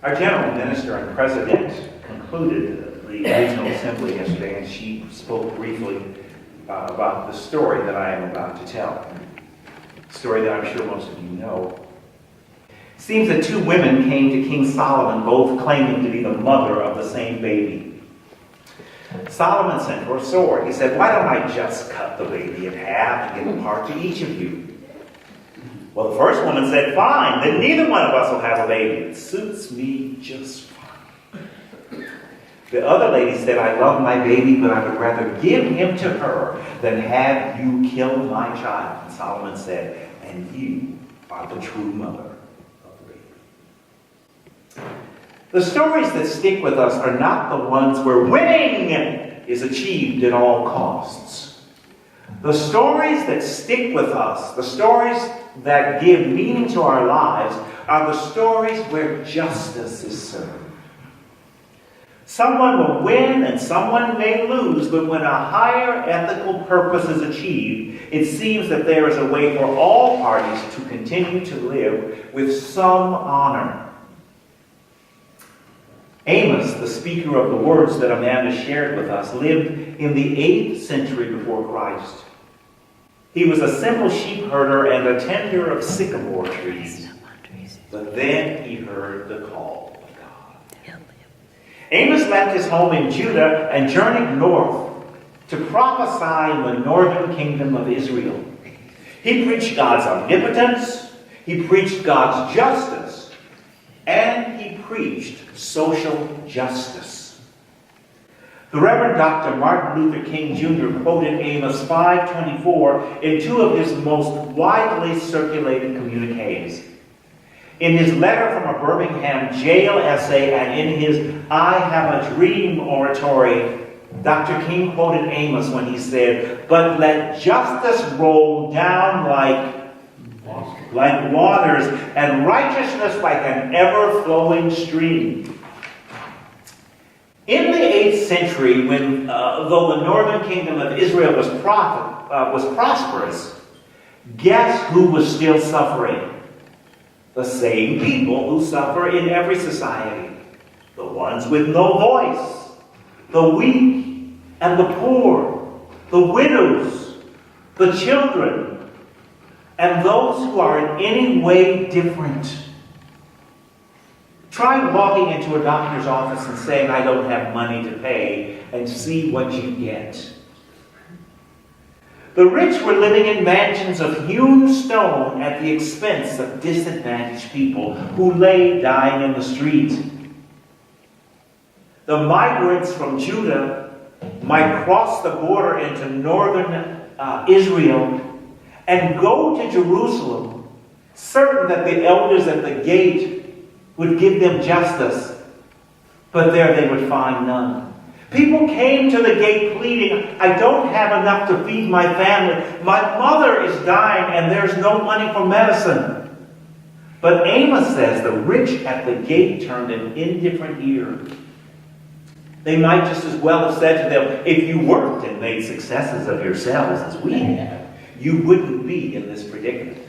Our general minister and president concluded the regional assembly yesterday, and she spoke briefly about the story that I am about to tell. A story that I'm sure most of you know. It seems that two women came to King Solomon, both claiming to be the mother of the same baby. Solomon sent for a sword. He said, "Why don't I just cut the baby in half and give a part to each of you?" Well, the first woman said, "Fine, then neither one of us will have a baby. It suits me just fine." The other lady said, "I love my baby, but I would rather give him to her than have you kill my child." And Solomon said, "And you are the true mother of the baby." The stories that stick with us are not the ones where winning is achieved at all costs. The stories that stick with us, the stories that give meaning to our lives, are the stories where justice is served. Someone will win and someone may lose, but when a higher ethical purpose is achieved, it seems that there is a way for all parties to continue to live with some honor. Amos, the speaker of the words that Amanda shared with us, lived in the 8th century before Christ. He was a simple sheep herder and a tender of sycamore trees. But then he heard the call of God. Amos left his home in Judah and journeyed north to prophesy in the northern kingdom of Israel. He preached God's omnipotence, he preached God's justice, and he preached social justice. The Reverend Dr. Martin Luther King Jr. quoted Amos 5:24 in two of his most widely circulated communiques. In his letter from a Birmingham jail essay and in his I Have a Dream oratory, Dr. King quoted Amos when he said, "But let justice roll down like waters, and righteousness like an ever-flowing stream." In the 8th century, when though the northern kingdom of Israel was prosperous, guess who was still suffering? The same people who suffer in every society. The ones with no voice, the weak and the poor, the widows, the children, and those who are in any way different. Try walking into a doctor's office and saying, "I don't have money to pay," and see what you get. The rich were living in mansions of hewn stone at the expense of disadvantaged people who lay dying in the street. The migrants from Judah might cross the border into northern Israel and go to Jerusalem, certain that the elders at the gate would give them justice, but there they would find none. People came to the gate pleading, "I don't have enough to feed my family. My mother is dying and there's no money for medicine." But Amos says the rich at the gate turned an indifferent ear. They might just as well have said to them, "If you worked and made successes of yourselves as we have, you wouldn't be in this predicament."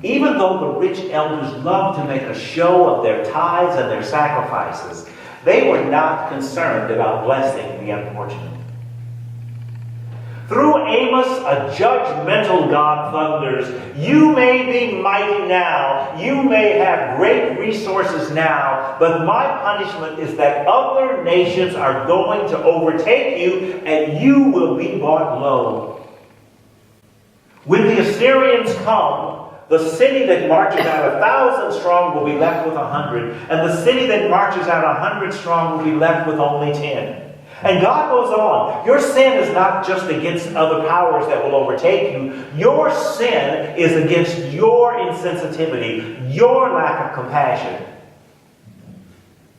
Even though the rich elders loved to make a show of their tithes and their sacrifices, they were not concerned about blessing the unfortunate. Through Amos, a judgmental God thunders, "You may be mighty now, you may have great resources now, but my punishment is that other nations are going to overtake you, and you will be brought low. When the Assyrians come, the city that marches out 1,000 strong will be left with 100, and the city that marches out 100 strong will be left with only 10. And God goes on, your sin is not just against other powers that will overtake you. Your sin is against your insensitivity, your lack of compassion,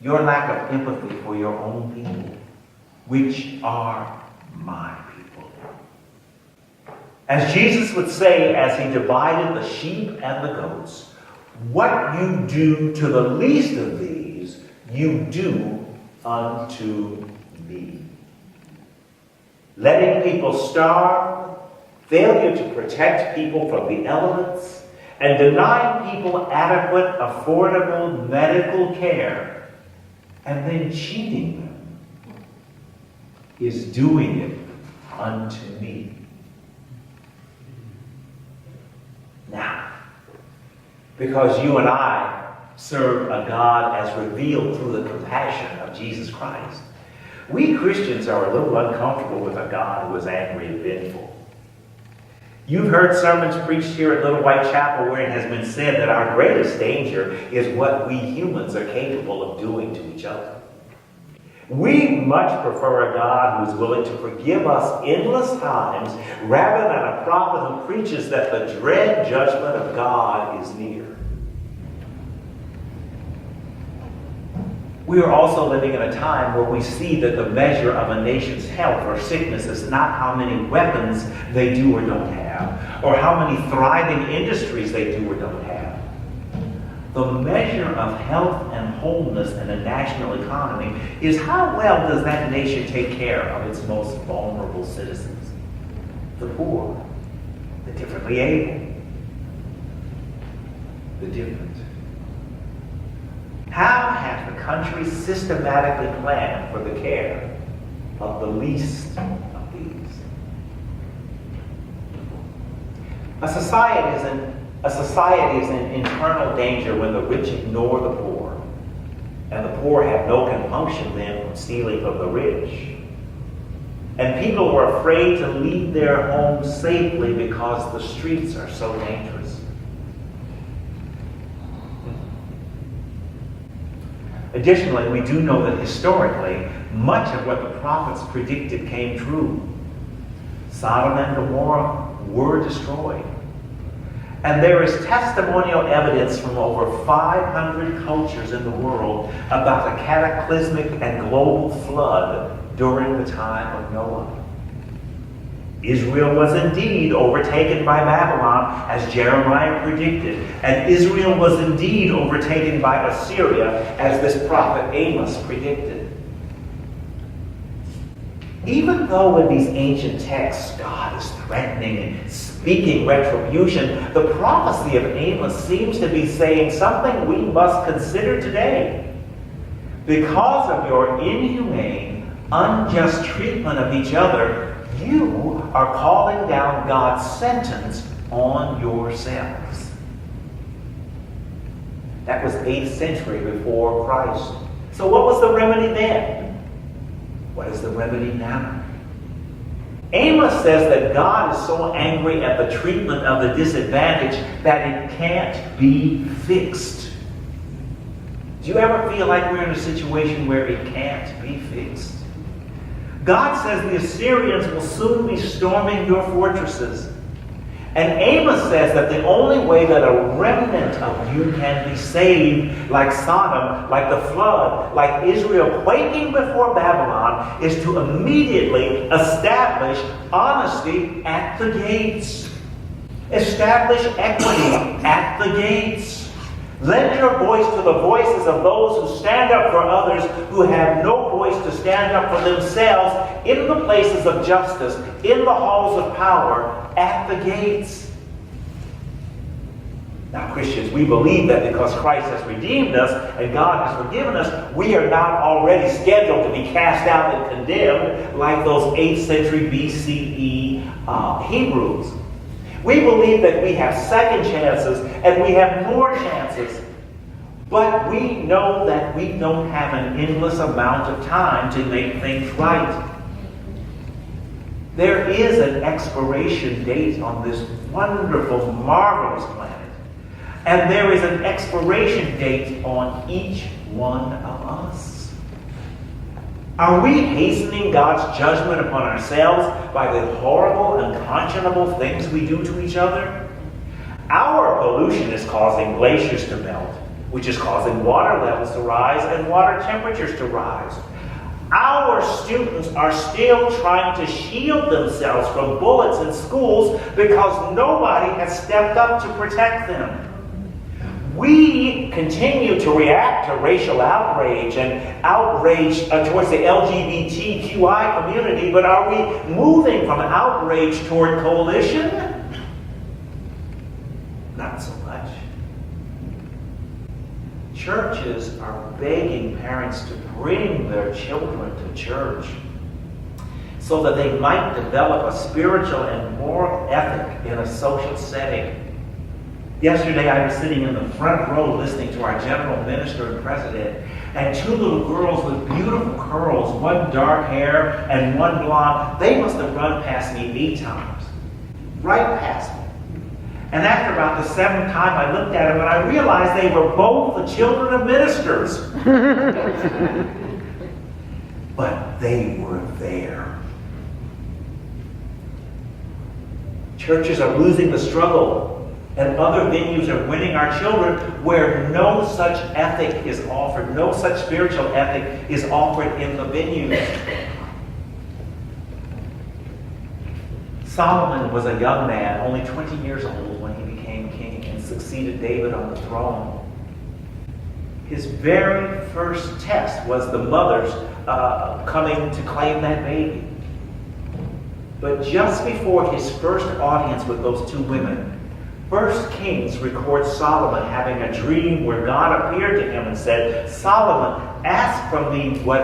your lack of empathy for your own people, which are my people." As Jesus would say as he divided the sheep and the goats, "What you do to the least of these, you do unto me." Letting people starve, failure to protect people from the elements, and denying people adequate, affordable medical care, and then cheating them, is doing it unto me. Now, because you and I serve a God as revealed through the compassion of Jesus Christ, we Christians are a little uncomfortable with a God who is angry and vengeful. You've heard sermons preached here at Little White Chapel where it has been said that our greatest danger is what we humans are capable of doing to each other. We much prefer a God who is willing to forgive us endless times rather than a prophet who preaches that the dread judgment of God is near. We are also living in a time where we see that the measure of a nation's health or sickness is not how many weapons they do or don't have, or how many thriving industries they do or don't have. The measure of health and wholeness in a national economy is how well does that nation take care of its most vulnerable citizens, the poor, the differently able, the different. How has the country systematically planned for the care of the least of these? A society is in internal danger when the rich ignore the poor, and the poor have no compunction then from stealing from the rich. And people are afraid to leave their homes safely because the streets are so dangerous. Additionally, we do know that historically, much of what the prophets predicted came true. Sodom and Gomorrah were destroyed. And there is testimonial evidence from over 500 cultures in the world about a cataclysmic and global flood during the time of Noah. Israel was indeed overtaken by Babylon, as Jeremiah predicted, and Israel was indeed overtaken by Assyria, as this prophet Amos predicted. Even though in these ancient texts God is threatening and speaking retribution, the prophecy of Amos seems to be saying something we must consider today. Because of your inhumane, unjust treatment of each other, you are calling down God's sentence on yourselves. That was 8th century before Christ. So what was the remedy then? What is the remedy now? Amos says that God is so angry at the treatment of the disadvantaged that it can't be fixed. Do you ever feel like we're in a situation where it can't be fixed? God says the Assyrians will soon be storming your fortresses. And Amos says that the only way that a remnant of you can be saved, like Sodom, like the flood, like Israel quaking before Babylon, is to immediately establish honesty at the gates. Establish equity at the gates. Lend your voice to the voices of those who stand up for others who have no voice to stand up for themselves in the places of justice, in the halls of power, at the gates. Now, Christians, we believe that because Christ has redeemed us and God has forgiven us, we are not already scheduled to be cast out and condemned like those 8th century BCE Hebrews. We believe that we have second chances and we have more chances. But we know that we don't have an endless amount of time to make things right. There is an expiration date on this wonderful, marvelous planet. And there is an expiration date on each one of us. Are we hastening God's judgment upon ourselves by the horrible, unconscionable things we do to each other? Our pollution is causing glaciers to melt, which is causing water levels to rise and water temperatures to rise. Our students are still trying to shield themselves from bullets in schools because nobody has stepped up to protect them. We continue to react to racial outrage and outrage towards the LGBTQI community, but are we moving from outrage toward coalition? Not so much. Churches are begging parents to bring their children to church so that they might develop a spiritual and moral ethic in a social setting. Yesterday I was sitting in the front row listening to our general minister and president, and two little girls with beautiful curls, one dark hair and one blonde. They must have run past me 8 times. Right past me. And after about the 7th time I looked at them and I realized they were both the children of ministers. But they were there. Churches are losing the struggle, and other venues are winning our children where no such ethic is offered, no such spiritual ethic is offered in the venues. Solomon was a young man, only 20 years old when he became king and succeeded David on the throne. His very first test was the mothers coming to claim that baby. But just before his first audience with those two women, 1 Kings records Solomon having a dream where God appeared to him and said, "Solomon, ask from me what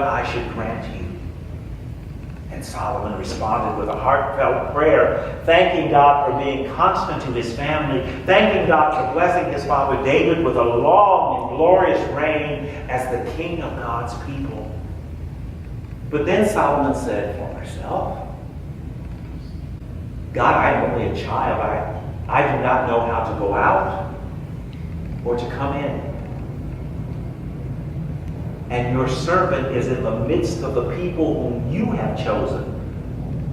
I should grant you." And Solomon responded with a heartfelt prayer, thanking God for being constant to his family, thanking God for blessing his father David with a long and glorious reign as the king of God's people. But then Solomon said, "For myself, God, I am only a child. I do not know how to go out or to come in. And your servant is in the midst of the people whom you have chosen,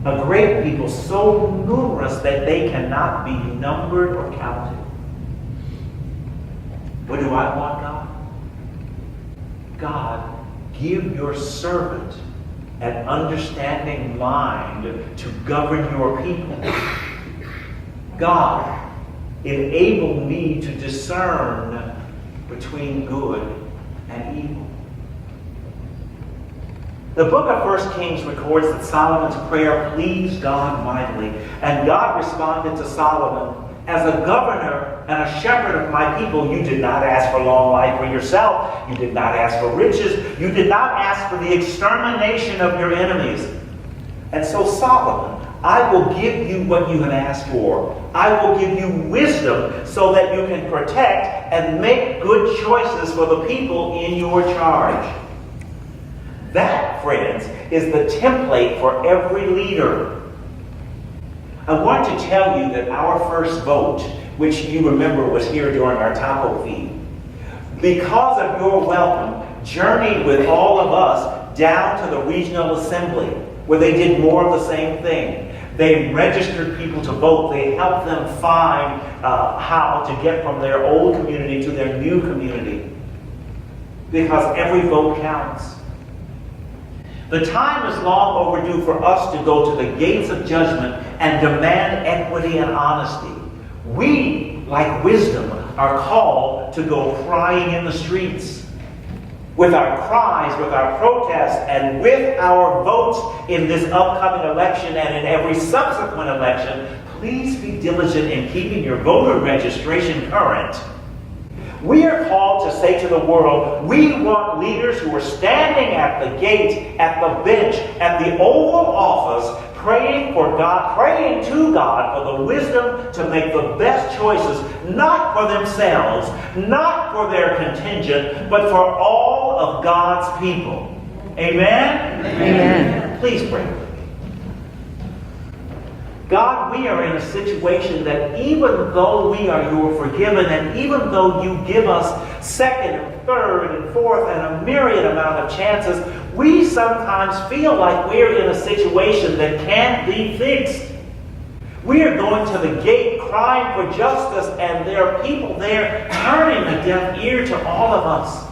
a great people so numerous that they cannot be numbered or counted. What do I want, God? God, give your servant an understanding mind to govern your people. God, enable me to discern between good and evil." The book of 1 Kings records that Solomon's prayer pleased God mightily, and God responded to Solomon, "As a governor and a shepherd of my people, you did not ask for long life for yourself. You did not ask for riches. You did not ask for the extermination of your enemies. And so, Solomon, I will give you what you have asked for. I will give you wisdom so that you can protect and make good choices for the people in your charge." That, friends, is the template for every leader. I want to tell you that our first vote, which you remember was here during our taco feed, because of your welcome, journeyed with all of us down to the regional assembly, where they did more of the same thing. They registered people to vote. They helped them find how to get from their old community to their new community, because every vote counts. The time is long overdue for us to go to the gates of judgment and demand equity and honesty. We, like wisdom, are called to go crying in the streets. With our cries, with our protests, and with our votes in this upcoming election and in every subsequent election, please be diligent in keeping your voter registration current. We are called to say to the world, we want leaders who are standing at the gate, at the bench, at the Oval Office, praying to God for the wisdom to make the best choices, not for themselves, not for their contingent, but for all of God's people. Amen? Amen. Please pray with me. God, we are in a situation that even though we are your forgiven, and even though you give us second and third and fourth and a myriad amount of chances, we sometimes feel like we're in a situation that can't be fixed. We are going to the gate crying for justice, and there are people there turning a deaf ear to all of us.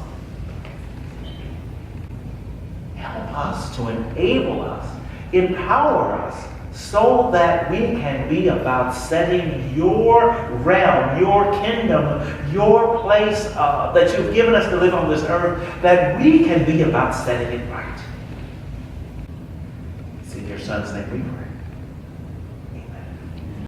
Help us to enable us, empower us, so that we can be about setting your realm, your kingdom, your place that you've given us to live on this earth, that we can be about setting it right. It's in your Son's name we pray.